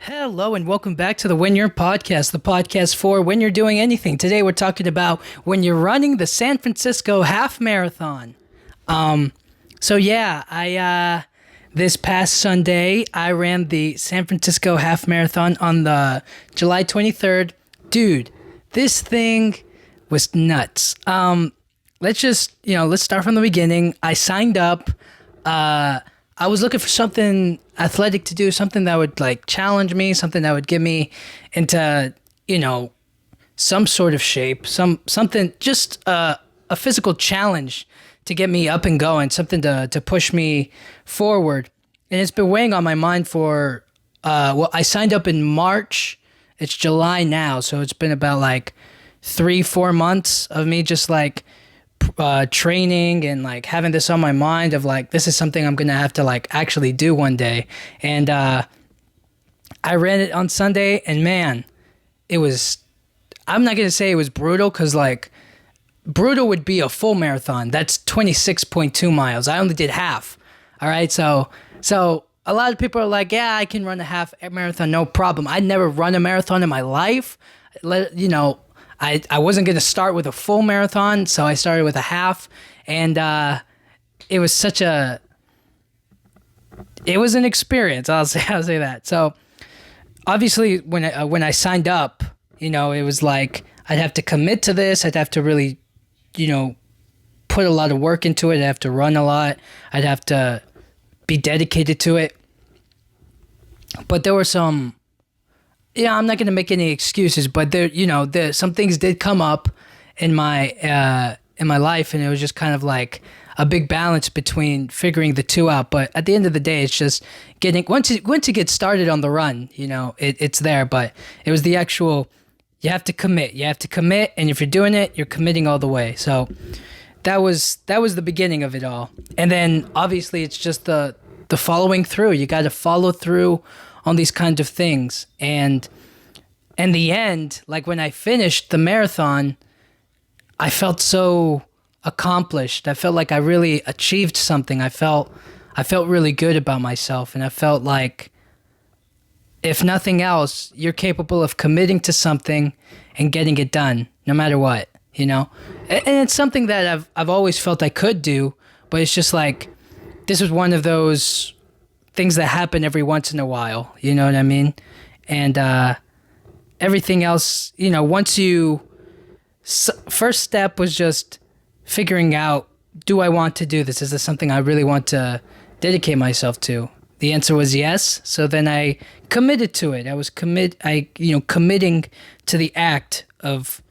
Hello and welcome back to the When You're podcast, the podcast for when you're doing anything. Today we're talking about when you're running the San Francisco Half Marathon. I this past Sunday I ran the San Francisco Half Marathon on the July 23rd. Dude, this thing was nuts. Let's start from the beginning. I signed up. I was looking for something athletic to do, something that would like challenge me, something that would get me into, some sort of shape, something just a physical challenge to get me up and going, something to push me forward. And it's been weighing on my mind for I signed up in March. It's July now, so it's been about like 3-4 months of me just like training and like having this on my mind of like this is something I'm gonna have to like actually do one day. And I ran it on Sunday, and man, it was, I'm not gonna say it was brutal, because like brutal would be a full marathon. That's 26.2 miles. I only did half. All right, so a lot of people are like, yeah, I can run a half marathon, no problem. I'd never run a marathon in my life. I wasn't going to start with a full marathon, so I started with a half, and it was it was an experience. I'll say that. So obviously when I signed up, it was like I'd have to commit to this. I'd have to really, put a lot of work into it. I'd have to run a lot. I'd have to be dedicated to it. But there were some, I'm not going to make any excuses, but some things did come up in my life, and it was just kind of like a big balance between figuring the two out. But at the end of the day, it's just getting, once you get started on the run, it's there. But it was the actual, you have to commit, and if you're doing it, you're committing all the way. So that was the beginning of it all. And then obviously it's just the following through. You got to follow through on these kinds of things. And in the end, like when I finished the marathon, I felt so accomplished. I felt like I really achieved something. I felt really good about myself, and I felt like, if nothing else, you're capable of committing to something and getting it done, no matter what, And it's something that I've always felt I could do, but it's just like, this was one of those things that happen every once in a while, you know what I mean? And everything else, first step was just figuring out, do I want to do this? Is this something I really want to dedicate myself to? The answer was yes. So then I committed to it. I was committing to the act of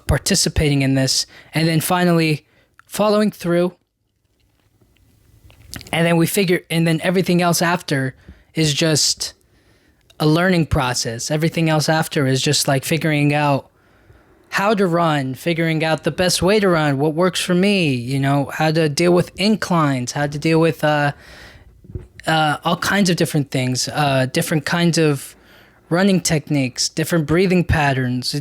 participating in this, and then finally following through. And then everything else after is just a learning process. Everything else after is just like figuring out how to run, figuring out the best way to run, what works for me, how to deal with inclines, how to deal with all kinds of different things, different kinds of running techniques, different breathing patterns.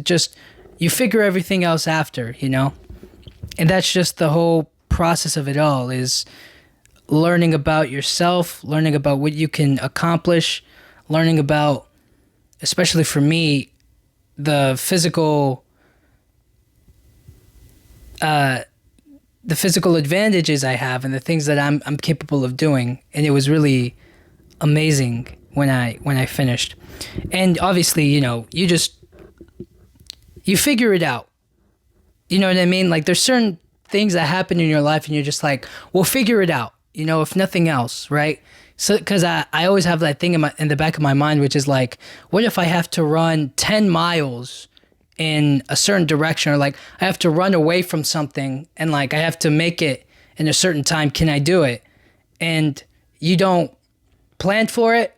You figure everything else after, And that's just the whole process of it all, is learning about yourself, learning about what you can accomplish, learning about, especially for me, the physical advantages I have and the things that I'm capable of doing. And it was really amazing when I finished. And obviously, you figure it out. You know what I mean? Like, there's certain things that happen in your life and you're just like, we'll figure it out, if nothing else, right? So, because I always have that thing in the back of my mind, which is like, what if I have to run 10 miles in a certain direction, or like I have to run away from something and like I have to make it in a certain time? Can I do it? And you don't plan for it.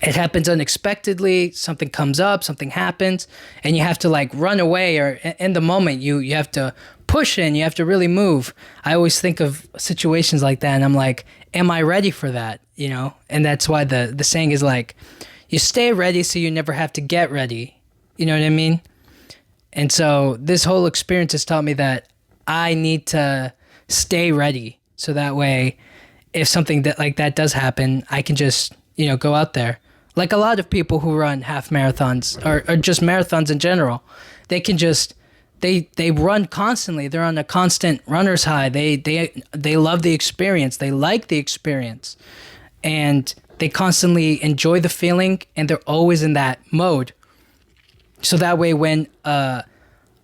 It happens unexpectedly. Something comes up, something happens, and you have to like run away, or in the moment you have to push in, you have to really move. I always think of situations like that and I'm like, am I ready for that? And that's why the saying is like, you stay ready so you never have to get ready. You know what I mean? And so this whole experience has taught me that I need to stay ready, so that way if something like that does happen, I can just, go out there like a lot of people who run half marathons or just marathons in general, they can just they run constantly. They're on a constant runner's high. They love the experience. They like the experience, and they constantly enjoy the feeling, and they're always in that mode. So that way, when a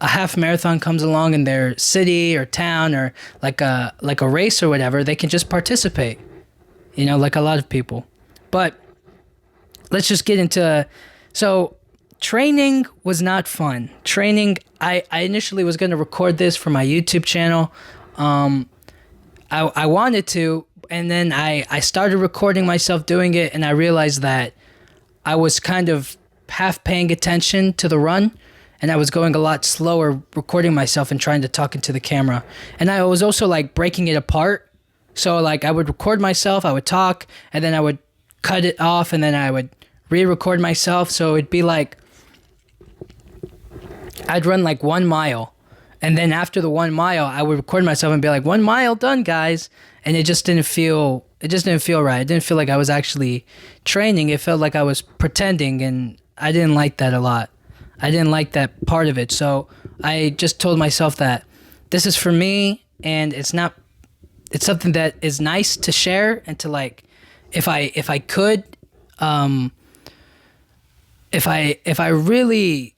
half marathon comes along in their city or town or like a race or whatever, they can just participate. You know, like a lot of people. But let's just get into so training was not fun. Training, I initially was going to record this for my YouTube channel. I wanted to, and then I started recording myself doing it, and I realized that I was kind of half paying attention to the run, and I was going a lot slower recording myself and trying to talk into the camera. And I was also like breaking it apart. So like I would record myself, I would talk, and then I would cut it off, and then I would re-record myself. So it'd be like I'd run like 1 mile, and then after the 1 mile, I would record myself and be like, 1 mile done, guys. And it just didn't feel right. It didn't feel like I was actually training. It felt like I was pretending, and I didn't like that a lot. I didn't like that part of it. So I just told myself that this is for me, and it's something that is nice to share and to like, if I could, if I really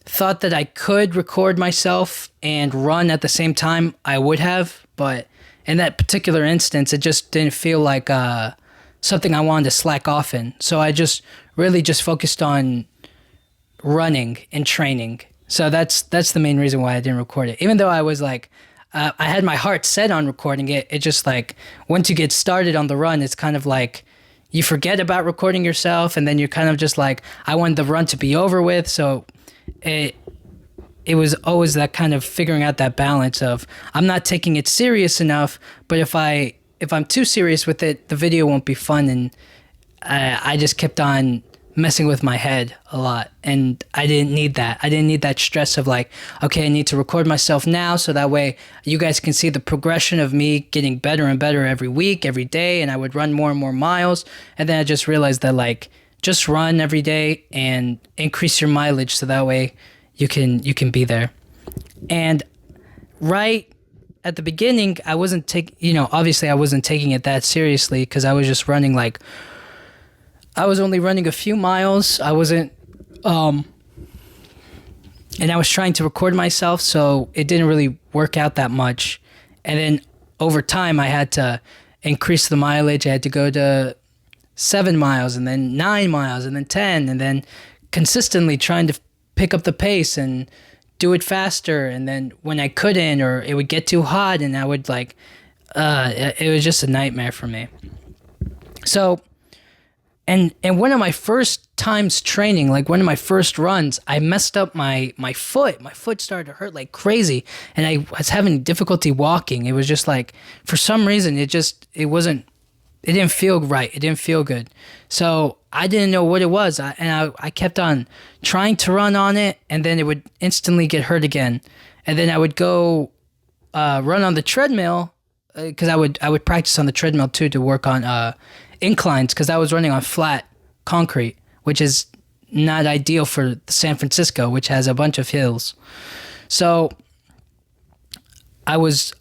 thought that I could record myself and run at the same time, I would have. But in that particular instance, it just didn't feel like something I wanted to slack off in. So I just really just focused on running and training. So that's the main reason why I didn't record it. Even though I was like, I had my heart set on recording it. It just like, once you get started on the run, it's kind of like you forget about recording yourself, and then you're kind of just like, I want the run to be over with. So it was always that kind of figuring out that balance of, I'm not taking it serious enough, but if I'm too serious with it, the video won't be fun. And I just kept on messing with my head a lot, and I didn't need that. I didn't need that stress of like, okay, I need to record myself now so that way you guys can see the progression of me getting better and better every week, every day, and I would run more and more miles. And then I just realized that like, just run every day and increase your mileage so that way you can be there. And right at the beginning, I wasn't obviously I wasn't taking it that seriously, because I was just running like, I was only running a few miles. I wasn't, and I was trying to record myself, so it didn't really work out that much. And then over time, I had to increase the mileage. I had to go to 7 miles, and then 9 miles, and then 10, and then consistently trying to pick up the pace and do it faster. And then when I couldn't, or it would get too hot, and I would like, it was just a nightmare for me. So, and one of my first times training, like one of my first runs, I messed up my foot. My foot started to hurt like crazy, and I was having difficulty walking. It was just like, for some reason, it didn't feel right. It didn't feel good. So I didn't know what it was. I kept on trying to run on it, and then it would instantly get hurt again. And then I would go run on the treadmill, because I would practice on the treadmill too, to work on inclines, because I was running on flat concrete, which is not ideal for San Francisco, which has a bunch of hills. So I was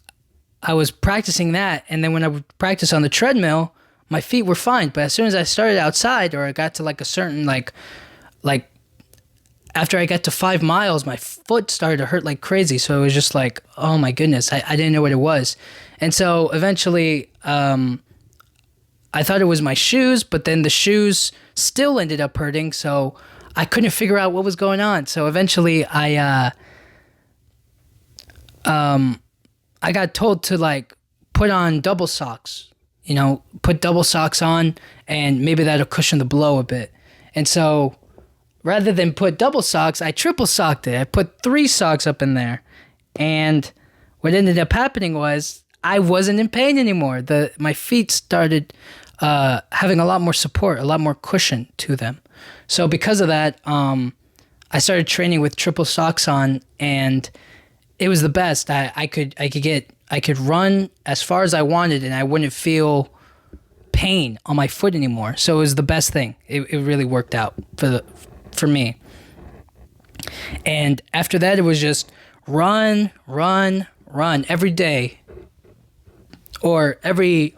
practicing that, and then when I would practice on the treadmill, my feet were fine. But as soon as I started outside, or I got to like a certain like after I got to 5 miles, my foot started to hurt like crazy. So it was just like, oh my goodness, I didn't know what it was. And so eventually, I thought it was my shoes, but then the shoes still ended up hurting. So I couldn't figure out what was going on. So eventually I got told to like put on double socks, put double socks on, and maybe that'll cushion the blow a bit. And so rather than put double socks, I triple socked it. I put 3 socks up in there. And what ended up happening was I wasn't in pain anymore. My feet started having a lot more support, a lot more cushion to them. So because of that, I started training with triple socks on, and it was the best. I could run as far as I wanted, and I wouldn't feel pain on my foot anymore. So it was the best thing. It really worked out for me. And after that, it was just run every day. Or every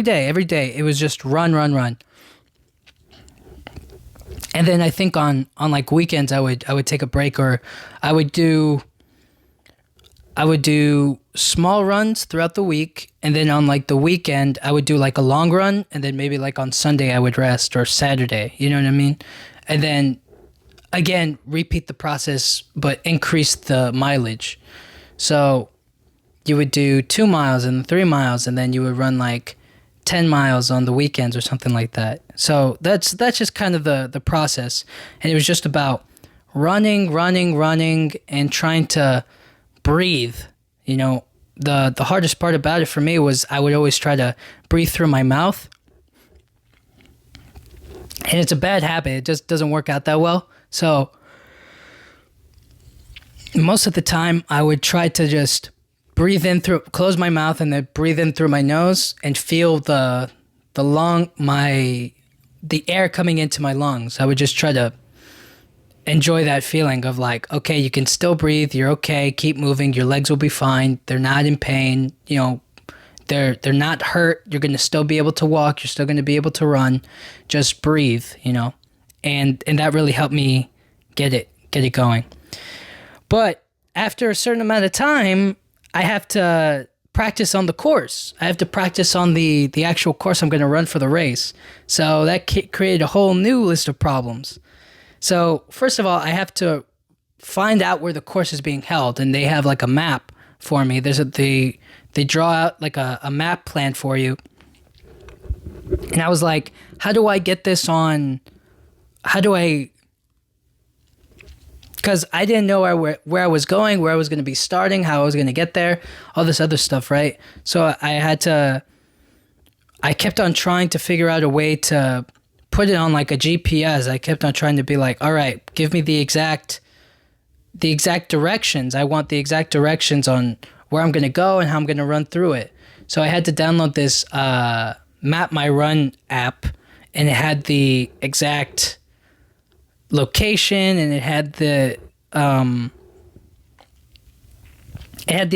day. It was just run. And then I think on like weekends I would take a break, or I would do small runs throughout the week, and then on like the weekend I would do like a long run, and then maybe like on Sunday I would rest, or Saturday, you know what I mean? And then again repeat the process but increase the mileage. So you would do 2 miles and 3 miles, and then you would run like 10 miles on the weekends or something like that. So that's just kind of the process. And it was just about running and trying to breathe. You know, the hardest part about it for me was I would always try to breathe through my mouth. And it's a bad habit. It just doesn't work out that well. So most of the time I would try to just close my mouth and then breathe in through my nose and feel the air coming into my lungs. I would just try to enjoy that feeling of like, okay, you can still breathe. You're okay. Keep moving. Your legs will be fine. They're not in pain. You know, they're not hurt. You're going to still be able to walk. You're still going to be able to run. Just breathe, you know, and that really helped me get it going. But after a certain amount of time, I have to practice on the course. I have to practice on the actual course I'm going to run for the race. So that created a whole new list of problems. So first of all, I have to find out where the course is being held, and they have like a map for me. They draw out like a map plan for you. And I was like, how do I get this on? Because I didn't know where I was going, where I was going to be starting, how I was going to get there, all this other stuff, right? So I kept on trying to figure out a way to put it on like a GPS. I kept on trying to be like, all right, give me the exact directions. I want the exact directions on where I'm going to go and how I'm going to run through it. So I had to download this Map My Run app, and it had the exact location, and it had the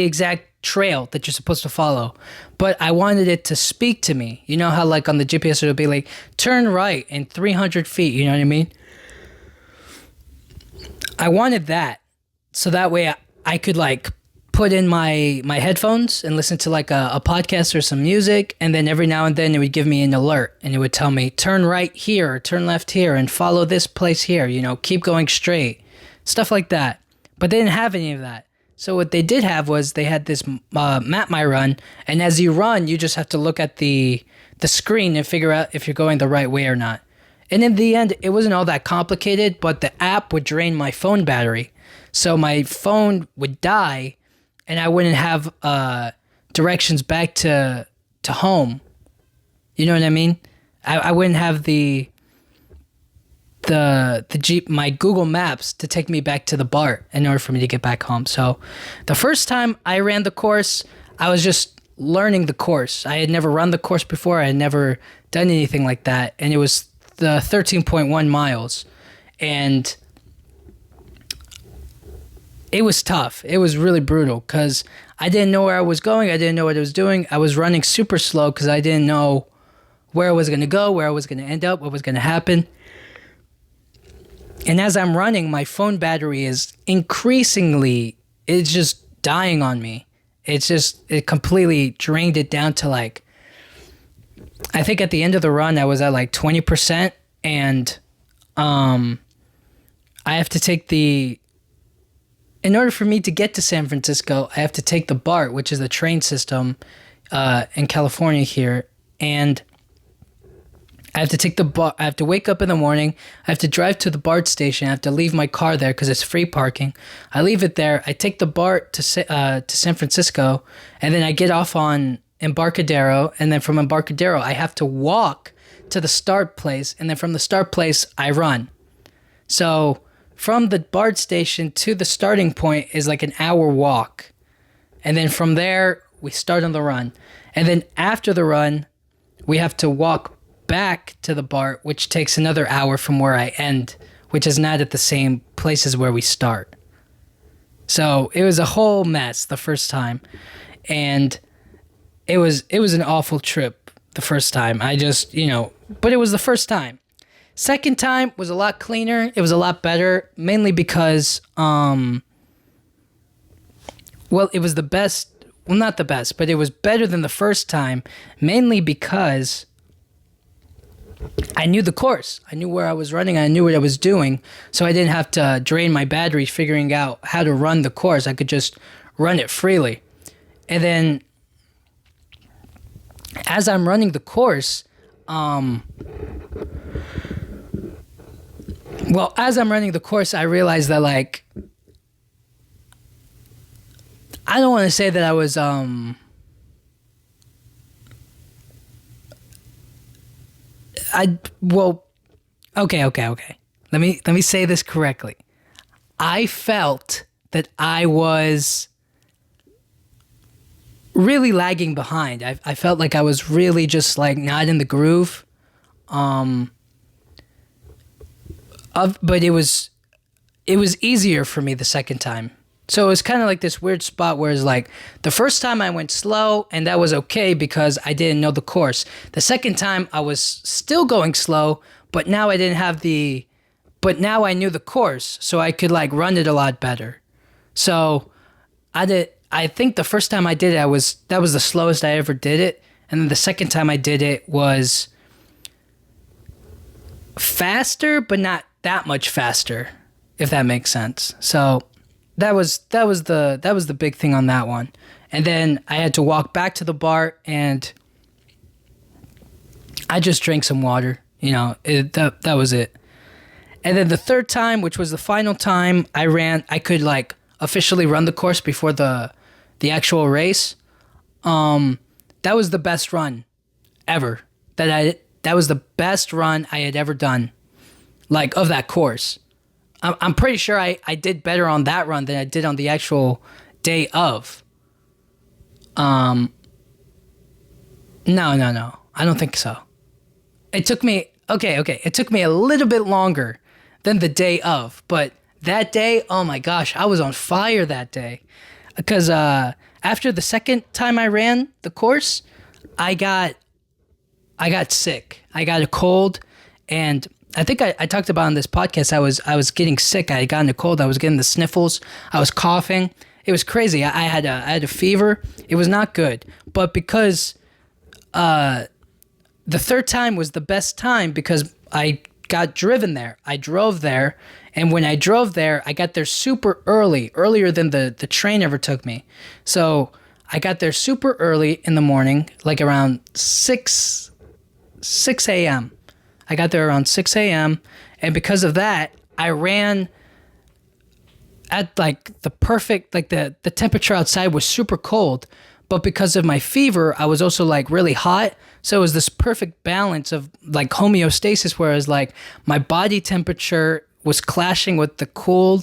exact trail that you're supposed to follow. But I wanted it to speak to me. You know how like on the GPS it'll be like, turn right in 300 feet, you know what I mean? I wanted that, so that way I could like put in my headphones and listen to like a podcast or some music, and then every now and then it would give me an alert, and it would tell me, turn right here, or turn left here, and follow this place here, you know, keep going straight, stuff like that. But they didn't have any of that. So what they did have was they had this Map My Run, and as you run, you just have to look at the screen and figure out if you're going the right way or not. And in the end, it wasn't all that complicated, but the app would drain my phone battery. So my phone would die, and I wouldn't have directions back to home. You know what I mean? I wouldn't have my Google Maps to take me back to the BART in order for me to get back home. So the first time I ran the course, I was just learning the course. I had never run the course before. I had never done anything like that. And it was the 13.1 miles. And it was tough. It was really brutal because I didn't know where I was going. I didn't know what I was doing. I was running super slow because I didn't know where I was going to go, where I was going to end up, what was going to happen. And as I'm running, my phone battery is it's just dying on me. It completely drained it down to like, I think at the end of the run, I was at like 20%. And I have to take in order for me to get to San Francisco, I have to take the BART, which is the train system in California here. And I have to take the BART. I have to wake up in the morning. I have to drive to the BART station. I have to leave my car there because it's free parking. I leave it there. I take the BART to San Francisco, and then I get off on Embarcadero. And then from Embarcadero, I have to walk to the start place, and then from the start place, I run. So from the BART station to the starting point is like an hour walk, and then from there we start on the run, and then after the run, we have to walk back to the BART, which takes another hour from where I end, which is not at the same place as where we start. So it was a whole mess the first time, and it was an awful trip the first time. I just, but it was the first time. Second time was a lot cleaner. It was a lot better, mainly because, it was the best. Well, not the best, but it was better than the first time, mainly because I knew the course. I knew where I was running. I knew what I was doing, so I didn't have to drain my batteries figuring out how to run the course. I could just run it freely. And then as I'm running the course, I realized that, like, I don't want to say that I was, okay. Let me say this correctly. I felt that I was really lagging behind. I felt like I was really just, like, not in the groove. But it was easier for me the second time. So it was kind of like this weird spot where it's like the first time I went slow, and that was okay because I didn't know the course. The second time I was still going slow, but now I didn't have but now I knew the course, so I could, like, run it a lot better. So I think the first time I did it, that was the slowest I ever did it. And then the second time I did it was faster, but not that much faster, if that makes sense. So that was the big thing on that one. And then I had to walk back to the BART, and I just drank some water. That was it. And then the third time, which was the final time I could, like, officially run the course before the actual race. That was the best run ever. That was the best run I had ever done, like, of that course. I'm pretty sure I did better on that run than I did on the actual day of. No. I don't think so. It took me a little bit longer than the day of, but that day, oh my gosh, I was on fire that day. Because after the second time I ran the course, I got sick. I got a cold, and I think I talked about on this podcast, I was getting sick. I had gotten a cold. I was getting the sniffles. I was coughing. It was crazy. I had a fever. It was not good. But because the third time was the best time because I got driven there. I drove there, and when I drove there, I got there super early, earlier than the train ever took me. So I got there super early in the morning, like around 6 a.m. I got there around 6 a.m. And because of that, I ran at, like, the perfect, like, the temperature outside was super cold. But because of my fever, I was also, like, really hot. So it was this perfect balance of, like, homeostasis, whereas, like, my body temperature was clashing with the cool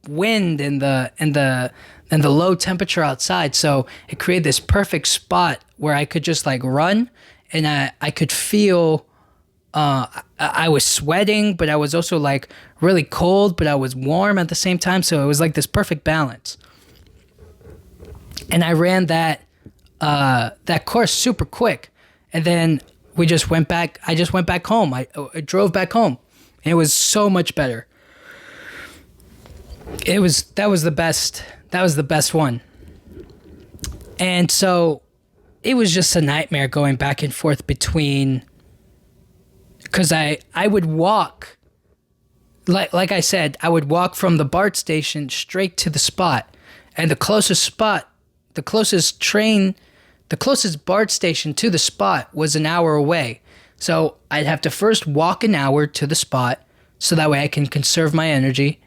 wind and the low temperature outside. So it created this perfect spot where I could just, like, run, and I could feel I was sweating, but I was also, like, really cold, but I was warm at the same time. So it was like this perfect balance. And I ran that course super quick. And then I just went back home. I drove back home. And it was so much better. That was the best one. And so it was just a nightmare going back and forth between, because I would walk, like I said, I would walk from the BART station straight to the spot. And the closest BART station to the spot was an hour away. So I'd have to first walk an hour to the spot so that way I can conserve my energy.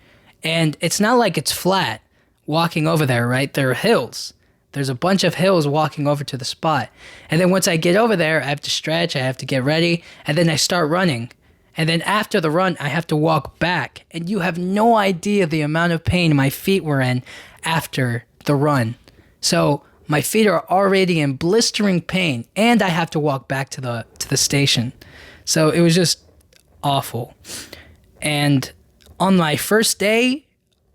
And it's not like it's flat walking over there, right? There are hills. There's a bunch of hills walking over to the spot. And then once I get over there, I have to stretch, I have to get ready, and then I start running. And then after the run, I have to walk back. And you have no idea the amount of pain my feet were in after the run. So my feet are already in blistering pain, and I have to walk back to the station. So it was just awful. And on my first day,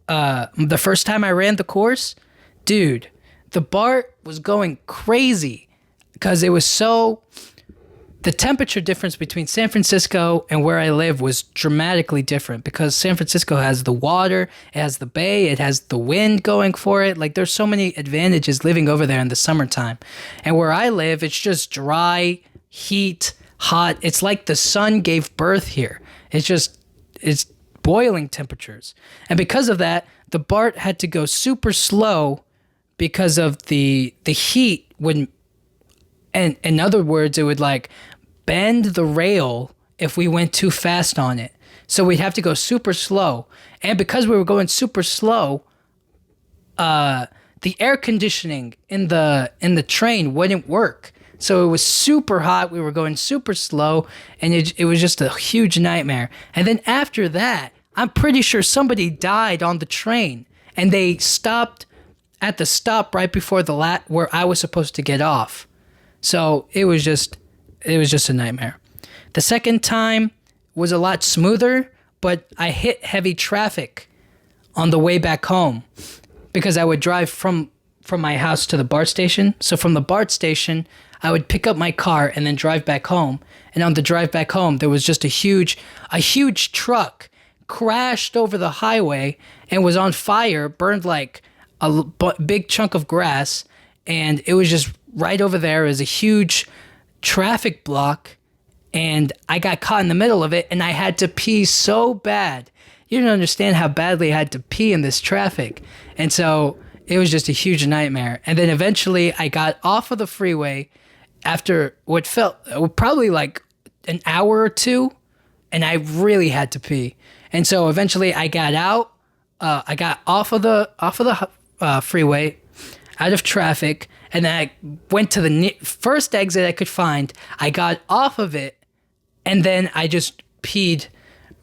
the first time I ran the course, dude, the BART was going crazy because it was so... The temperature difference between San Francisco and where I live was dramatically different because San Francisco has the water, it has the bay, it has the wind going for it. Like, there's so many advantages living over there in the summertime. And where I live, it's just dry, heat, hot. It's like the sun gave birth here. It's boiling temperatures. And because of that, the BART had to go super slow because of the heat would... And in other words, it would like bend the rail if we went too fast on it. So we'd have to go super slow. And because we were going super slow, the air conditioning in the train wouldn't work. So it was super hot. We were going super slow, and it was just a huge nightmare. And then after that, I'm pretty sure somebody died on the train, and they stopped at the stop right before where I was supposed to get off. So it was just a nightmare. The second time was a lot smoother, but I hit heavy traffic on the way back home because I would drive from my house to the BART station. So from the BART station, I would pick up my car and then drive back home. And on the drive back home, there was just a huge truck crashed over the highway and was on fire, burned like a big chunk of grass, and it was just right over there is a huge traffic block, and I got caught in the middle of it, and I had to pee so bad. You don't understand how badly I had to pee in this traffic. And so it was just a huge nightmare. And then eventually I got off of the freeway after what felt probably like an hour or two, and I really had to pee. And so eventually I got out. I got off of the freeway, out of traffic, and then I went to the first exit I could find. I got off of it, and then I just peed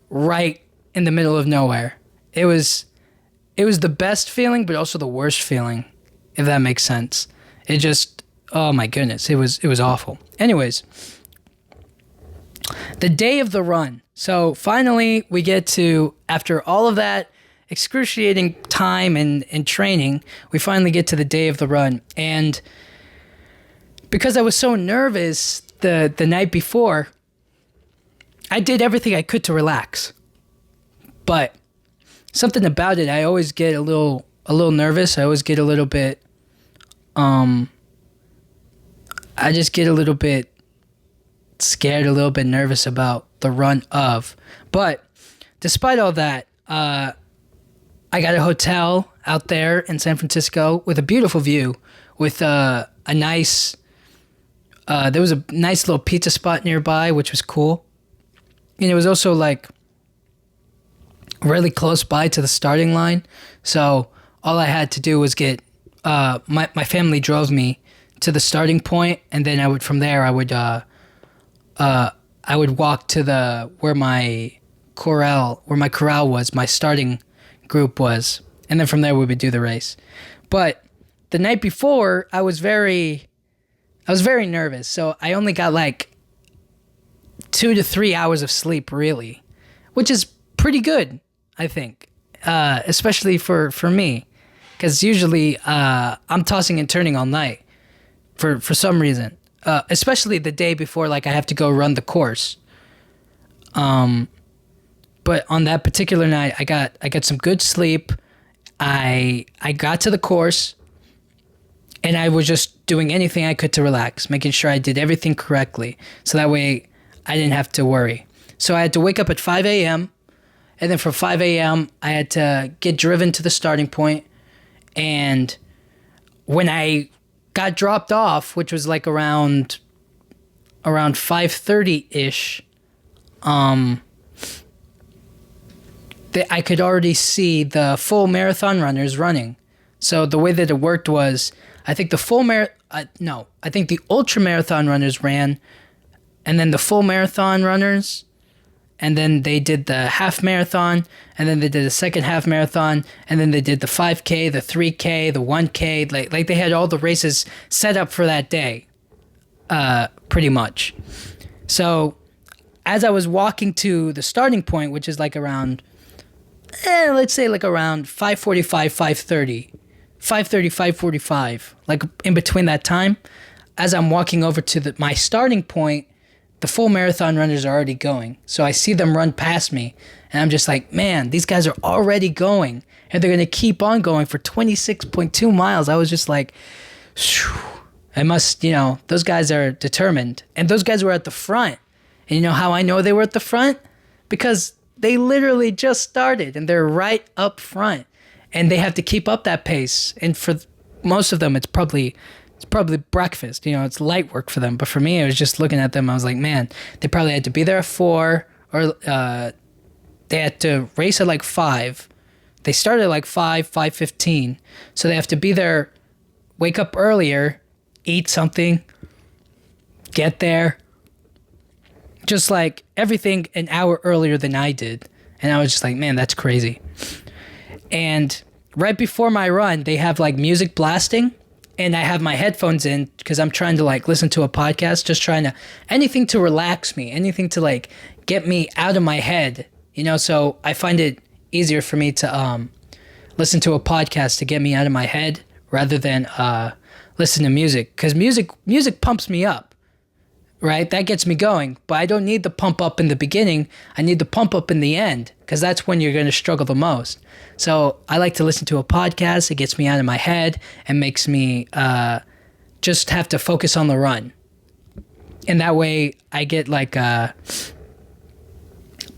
right in the middle of nowhere. It was the best feeling, but also the worst feeling, if that makes sense. It just, oh my goodness, it was awful. Anyways, the day of the run. So finally we get to, after all of that excruciating time and training, we finally get to the day of the run. And because I was so nervous the night before, I did everything I could to relax. But something about it, I always get a little nervous. I always get a little bit I just get a little bit scared, a little bit nervous about the run of. But despite all that, I got a hotel out there in San Francisco with a beautiful view, with a nice, there was a nice little pizza spot nearby, which was cool. And it was also like really close by to the starting line. So all I had to do was get, my family drove me to the starting point, and then I would walk to where my corral was, my starting group was, and then from there we would do the race. But the night before, I was very nervous, so I only got like 2 to 3 hours of sleep, really, which is pretty good, I think, especially for me, because usually I'm tossing and turning all night for some reason, especially the day before, like I have to go run the course. But on that particular night, I got some good sleep. I got to the course, and I was just doing anything I could to relax, making sure I did everything correctly, so that way I didn't have to worry. So I had to wake up at 5 a.m., and then from 5 a.m., I had to get driven to the starting point. And when I got dropped off, which was like around 5:30-ish, I could already see the full marathon runners running. So the way that it worked was, I think the ultra marathon runners ran, and then the full marathon runners, and then they did the half marathon, and then they did the second half marathon, and then they did the 5K, the 3K, the 1K. Like they had all the races set up for that day, pretty much. So as I was walking to the starting point, which is like around, let's say like around 5:45, 5:30, 5:30, 5:45, like in between that time, as I'm walking over to my starting point, the full marathon runners are already going. So I see them run past me, and I'm just like, man, these guys are already going, and they're going to keep on going for 26.2 miles. I was just like, phew, I must, those guys are determined. And those guys were at the front. And you know how I know they were at the front? Because they literally just started, and they're right up front. And they have to keep up that pace. And for most of them, it's probably breakfast. It's light work for them. But for me, I was just looking at them. I was like, man, they probably had to be there at 4, or they had to race at like 5. They started at like 5:15. So they have to be there, wake up earlier, eat something, get there. Just like everything an hour earlier than I did. And I was just like, man, that's crazy. And right before my run, they have like music blasting. And I have my headphones in because I'm trying to like listen to a podcast, just trying to, anything to relax me, anything to like get me out of my head, so I find it easier for me to listen to a podcast to get me out of my head rather than listen to music, because music pumps me up, right? That gets me going, but I don't need the pump up in the beginning. I need the pump up in the end, because that's when you're going to struggle the most. So I like to listen to a podcast. It gets me out of my head and makes me just have to focus on the run. And that way I get like,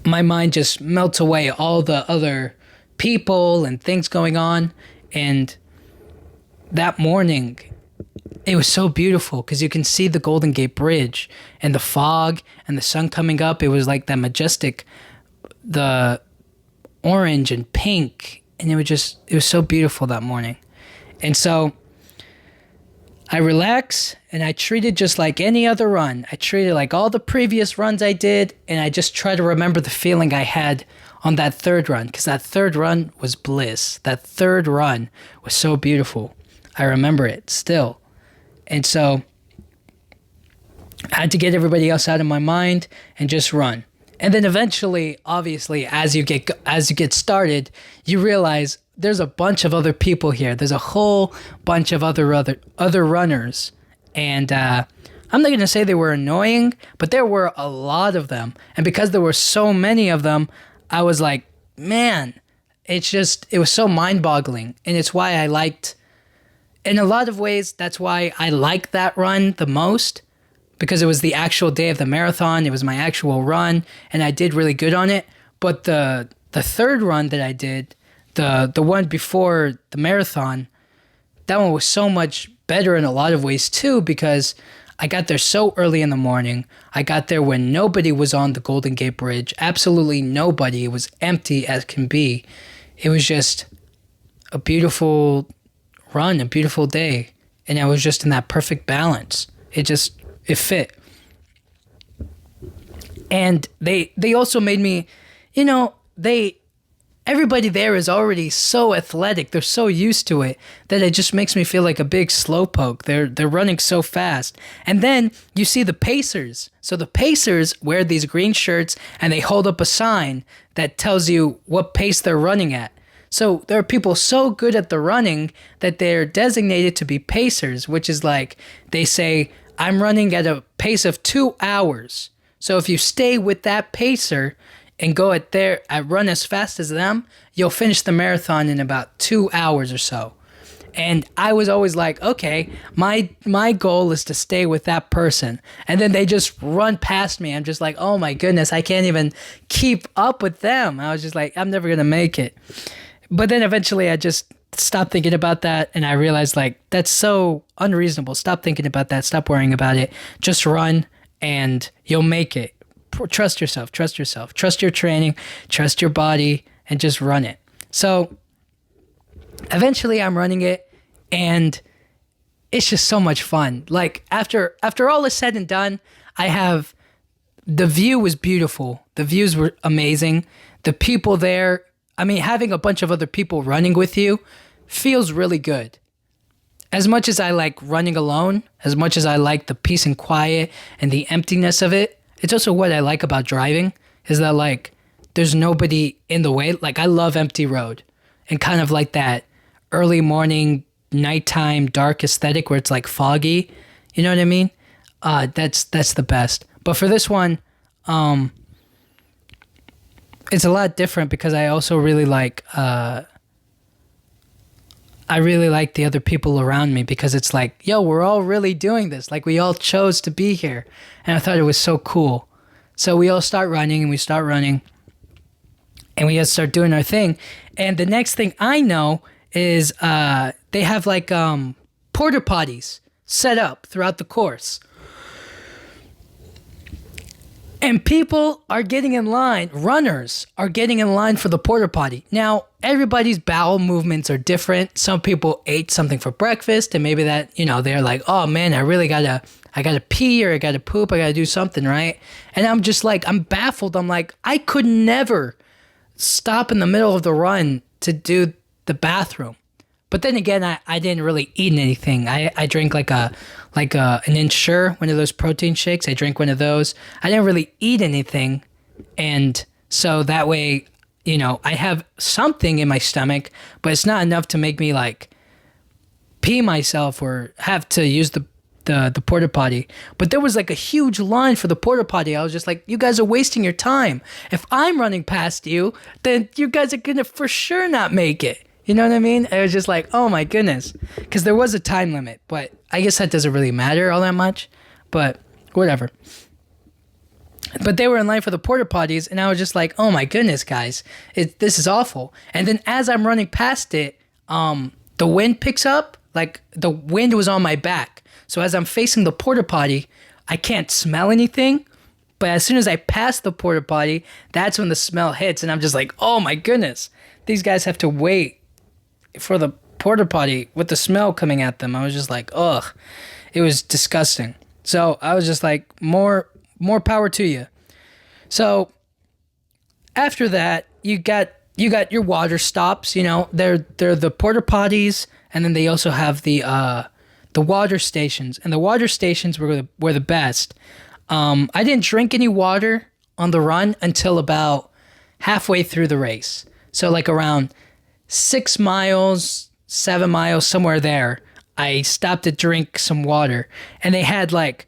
my mind just melts away all the other people and things going on. And that morning, it was so beautiful because you can see the Golden Gate Bridge and the fog and the sun coming up. It was like that majestic, the orange and pink, and it was so beautiful that morning. And so I relax, and I treat it just like any other run. I treat it like all the previous runs I did, and I just try to remember the feeling I had on that third run, because that third run was bliss. That third run was so beautiful. I remember it still. And so I had to get everybody else out of my mind and just run. And then eventually, obviously, as you get started, you realize there's a bunch of other people here. There's a whole bunch of other runners. And I'm not going to say they were annoying, but there were a lot of them. And because there were so many of them, I was like, man, it was so mind-boggling. And it's why I liked, in a lot of ways, that's why I like that run the most. Because it was the actual day of the marathon. It was my actual run, and I did really good on it. But the third run that I did, the one before the marathon, that one was so much better in a lot of ways too, because I got there so early in the morning. I got there when nobody was on the Golden Gate Bridge. Absolutely nobody. It was empty as can be. It was just a beautiful run, a beautiful day. And I was just in that perfect balance. It fit. And they also made me, everybody there is already so athletic. They're so used to it that it just makes me feel like a big slowpoke. They're running so fast. And then you see the pacers. So the pacers wear these green shirts, and they hold up a sign that tells you what pace they're running at. So there are people so good at the running that they're designated to be pacers, which is like they say, I'm running at a pace of 2 hours. So if you stay with that pacer and go run as fast as them, you'll finish the marathon in about 2 hours or so. And I was always like, okay, my goal is to stay with that person. And then they just run past me. I'm just like, oh my goodness, I can't even keep up with them. I was just like, I'm never going to make it. But then eventually I just stopped thinking about that, and I realized like that's so unreasonable. Stop thinking about that. Stop worrying about it. Just run and you'll make it. Trust yourself. Trust your training, trust your body, and just run it. So eventually I'm running it, and it's just so much fun. Like after all is said and done, I have the view was beautiful. The views were amazing. The people there, I mean, having a bunch of other people running with you feels really good. As much as I like running alone, as much as I like the peace and quiet and the emptiness of it, it's also what I like about driving is that like there's nobody in the way. Like I love empty road and kind of like that early morning, nighttime, dark aesthetic where it's like foggy. You know what I mean? That's the best. But for this one, it's a lot different because I also really like the other people around me because it's like, yo, we're all really doing this. Like we all chose to be here. And I thought it was so cool. So we all start running and we just start doing our thing. And the next thing I know is they have like porta potties set up throughout the course. And people are getting in line, runners are getting in line for the porta potty. Now, everybody's bowel movements are different. Some people ate something for breakfast and maybe that, they're like, oh man, I gotta pee or I gotta poop, I gotta do something, right? And I'm just like, I'm baffled. I'm like, I could never stop in the middle of the run to do the bathroom. But then again, I didn't really eat anything. I drank like an Ensure, one of those protein shakes. I drank one of those. I didn't really eat anything. And so that way, I have something in my stomach, but it's not enough to make me like pee myself or have to use the porta potty. But there was like a huge line for the porta potty. I was just like, you guys are wasting your time. If I'm running past you, then you guys are going to for sure not make it. You know what I mean? I was just like, oh my goodness. Because there was a time limit, but I guess that doesn't really matter all that much. But whatever. But they were in line for the porta potties, and I was just like, oh my goodness, guys. This is awful. And then as I'm running past it, the wind picks up. Like, the wind was on my back. So as I'm facing the porta potty, I can't smell anything. But as soon as I pass the porta potty, that's when the smell hits, and I'm just like, oh my goodness. These guys have to wait for the porta potty with the smell coming at them. I was just like, ugh, it was disgusting. So I was just like, more power to you. So after that, you got your water stops. They're the porta potties, and then they also have the water stations, and the water stations were the best. I didn't drink any water on the run until about halfway through the race. So like around 6 miles, 7 miles, somewhere there, I stopped to drink some water. And they had like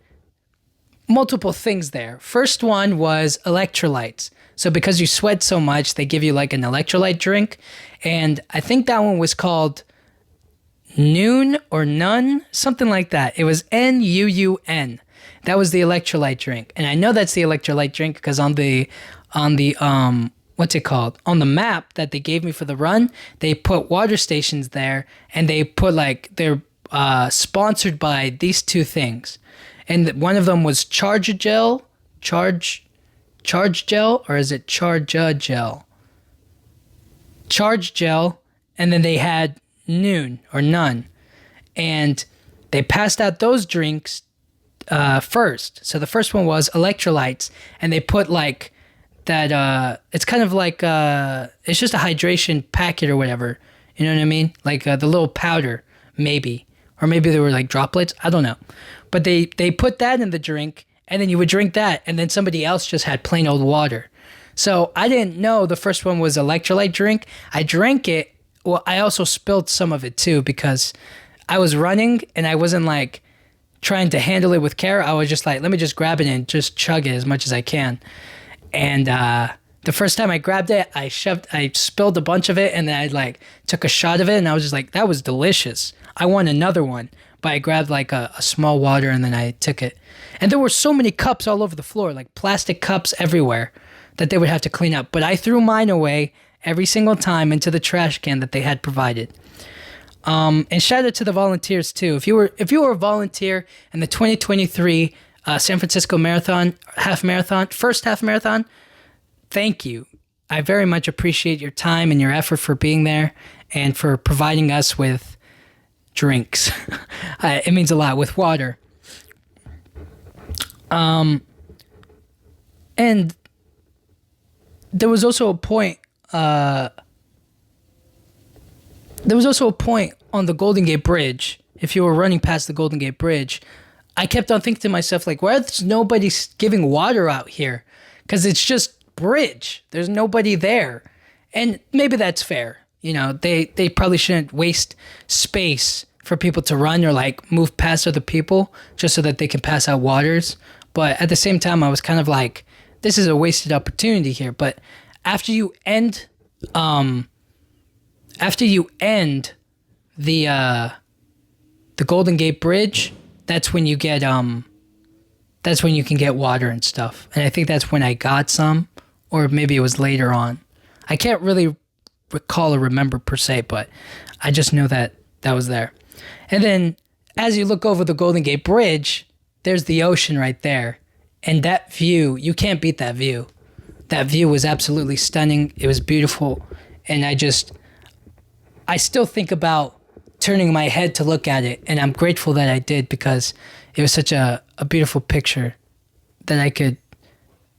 multiple things there. First one was electrolytes. So because you sweat so much, they give you like an electrolyte drink. And I think that one was called Noon or None, something like that. It was Nuun. That was the electrolyte drink. And I know that's the electrolyte drink because on the what's it called? On the map that they gave me for the run, they put water stations there, and they put like they're sponsored by these two things. And one of them was Charge Gel, or is it Charge Gel? Charge Gel, and then they had Noon or None. And they passed out those drinks first. So the first one was electrolytes, and they put like that it's kind of like it's just a hydration packet or whatever, you know what I mean, like the little powder, maybe, or maybe they were like droplets, I don't know, but they put that in the drink, and then you would drink that, and then somebody else just had plain old water. So I didn't know the first one was electrolyte drink. I drank it. Well, I also spilled some of it too because I was running and I wasn't like trying to handle it with care. I was just like, let me just grab it and just chug it as much as I can. And the first time I grabbed it, I spilled a bunch of it, and then I like took a shot of it, and I was just like, that was delicious. I want another one, but I grabbed like a small water, and then I took it. And there were so many cups all over the floor, like plastic cups everywhere that they would have to clean up. But I threw mine away every single time into the trash can that they had provided. And shout out to the volunteers too. If you were a volunteer in the 2023 San Francisco Marathon, first half marathon, thank you. I very much appreciate your time and your effort for being there and for providing us with drinks. It means a lot, with water. And there was also a point. There was also a point on the Golden Gate Bridge. If you were running past the Golden Gate Bridge, I kept on thinking to myself, like, why is nobody giving water out here? Because it's just bridge. There's nobody there. And maybe that's fair. You know, they probably shouldn't waste space for people to run or like move past other people just so that they can pass out waters. But at the same time, I was kind of like, this is a wasted opportunity here. But after you end the Golden Gate Bridge, that's when you get that's when you can get water and stuff. And I think that's when I got some, or maybe it was later on. I can't really recall or remember per se, but I just know that that was there. And then as you look over the Golden Gate Bridge, there's the ocean right there. And that view, you can't beat that view. That view was absolutely stunning. It was beautiful. And I still think about turning my head to look at it. And I'm grateful that I did, because it was such a beautiful picture that I could,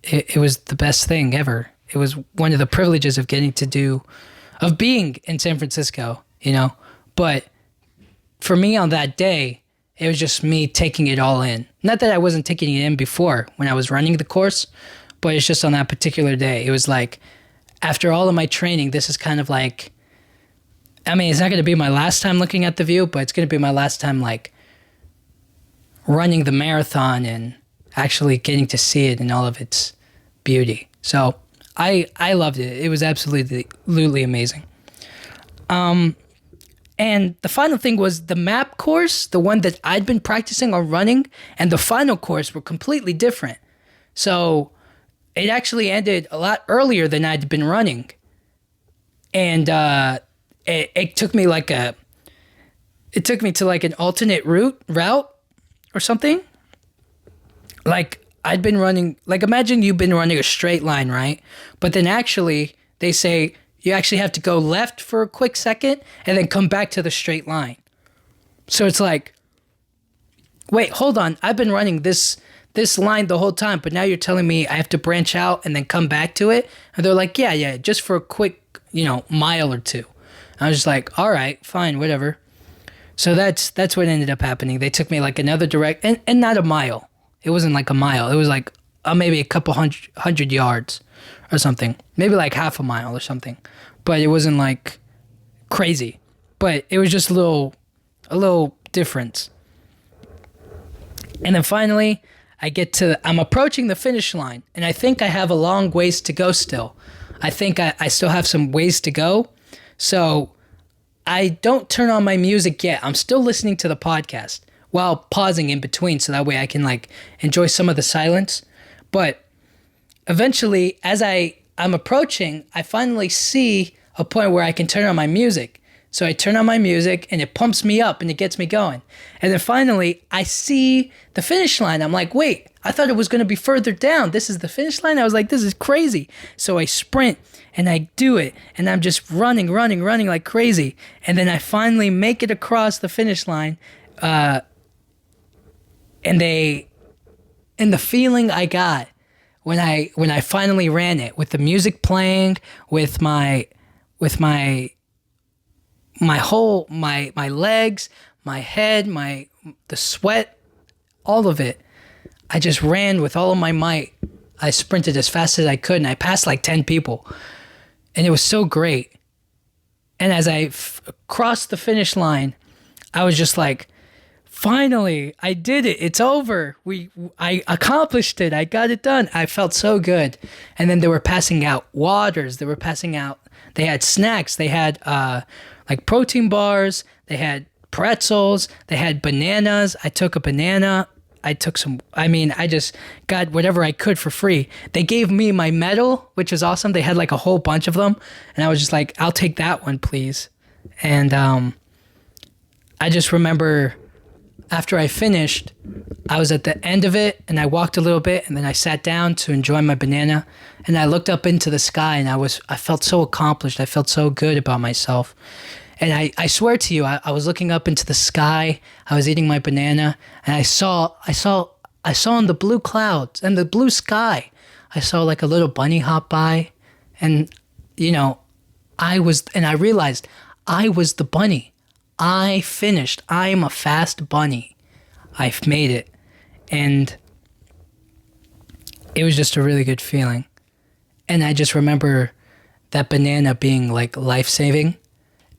it was the best thing ever. It was one of the privileges of being in San Francisco, you know. But for me on that day, it was just me taking it all in. Not that I wasn't taking it in before when I was running the course, but it's just on that particular day. It was like, after all of my training, this is kind of like, I mean, it's not going to be my last time looking at the view, but it's going to be my last time like running the marathon and actually getting to see it in all of its beauty. So I loved it. It was absolutely amazing. And the final thing was the map course, the one that I'd been practicing on running, and the final course were completely different. So it actually ended a lot earlier than I'd been running. And it took me to like an alternate route or something. Like I'd been running, like imagine you've been running a straight line, right? But then actually they say you actually have to go left for a quick second and then come back to the straight line. So it's like, wait, hold on. I've been running this line the whole time, but now you're telling me I have to branch out and then come back to it? And they're like, yeah, just for a quick, mile or two. I was just like, all right, fine, whatever. So that's what ended up happening. They took me like another and not a mile. It wasn't like a mile. It was like maybe a couple hundred yards or something. Maybe like half a mile or something. But it wasn't like crazy. But it was just a little difference. And then finally, I'm approaching the finish line. And I think I have a long ways to go still. I think I still have some ways to go. So I don't turn on my music yet. I'm still listening to the podcast while pausing in between, so that way I can like enjoy some of the silence. But eventually, as I'm approaching, I finally see a point where I can turn on my music. So I turn on my music and it pumps me up and it gets me going. And then finally, I see the finish line. I'm like, wait, I thought it was going to be further down. This is the finish line? I was like, this is crazy. So I sprint and I do it. And I'm just running like crazy. And then I finally make it across the finish line. And the feeling I got when I finally ran it, with the music playing, with my legs, my head, the sweat, all of it. I just ran with all of my might. I sprinted as fast as I could, and I passed like 10 people. And it was so great. And as I crossed the finish line, I was just like, finally, I did it. It's over. I accomplished it. I got it done. I felt so good. And then they were passing out waters. They had snacks. They had like protein bars. They had pretzels. They had bananas. I took a banana. I just got whatever I could for free. They gave me my medal, which was awesome. They had like a whole bunch of them. And I was just like, I'll take that one, please. And I just remember after I finished, I was at the end of it and I walked a little bit and then I sat down to enjoy my banana and I looked up into the sky and I felt so accomplished. I felt so good about myself. And I swear to you, I was looking up into the sky. I was eating my banana and I saw in the blue clouds and the blue sky, I saw like a little bunny hop by, and you know, I realized I was the bunny. I finished. I am a fast bunny. I've made it. And it was just a really good feeling. And I just remember that banana being like life-saving,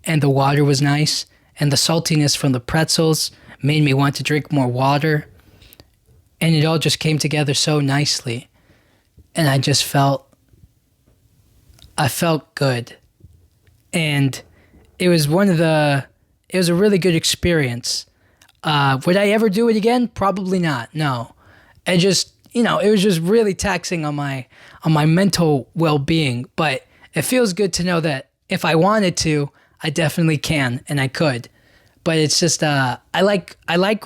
and the water was nice, and the saltiness from the pretzels made me want to drink more water. And it all just came together so nicely. And I felt good. And it was a really good experience. Would I ever do it again? Probably not. No. It was just really taxing on my mental well-being, but it feels good to know that if I wanted to, I definitely can and I could. But it's just I like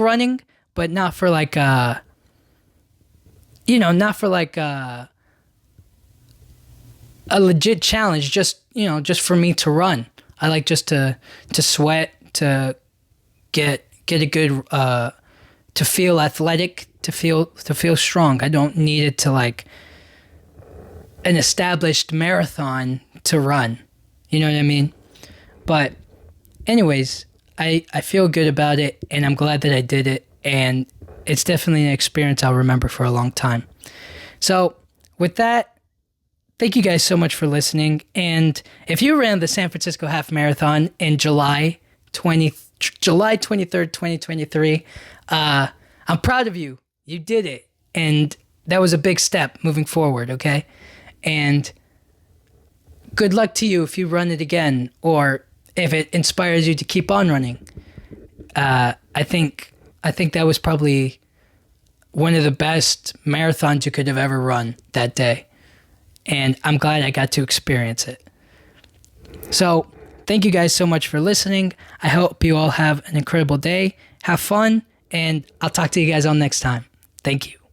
running, but not for like a legit challenge, just for me to run. I like just to sweat, to get a good to feel athletic, to feel strong. I don't need it to like an established marathon to run. You know what I mean? But anyways, I feel good about it, and I'm glad that I did it, and it's definitely an experience I'll remember for a long time. So with that, thank you guys so much for listening. And if you ran the San Francisco Half Marathon in July 23rd, 2023, I'm proud of you. You did it. And that was a big step moving forward, okay? And good luck to you if you run it again, or if it inspires you to keep on running. I think that was probably one of the best marathons you could have ever run that day. And I'm glad I got to experience it. So thank you guys so much for listening. I hope you all have an incredible day. Have fun, and I'll talk to you guys all next time. Thank you.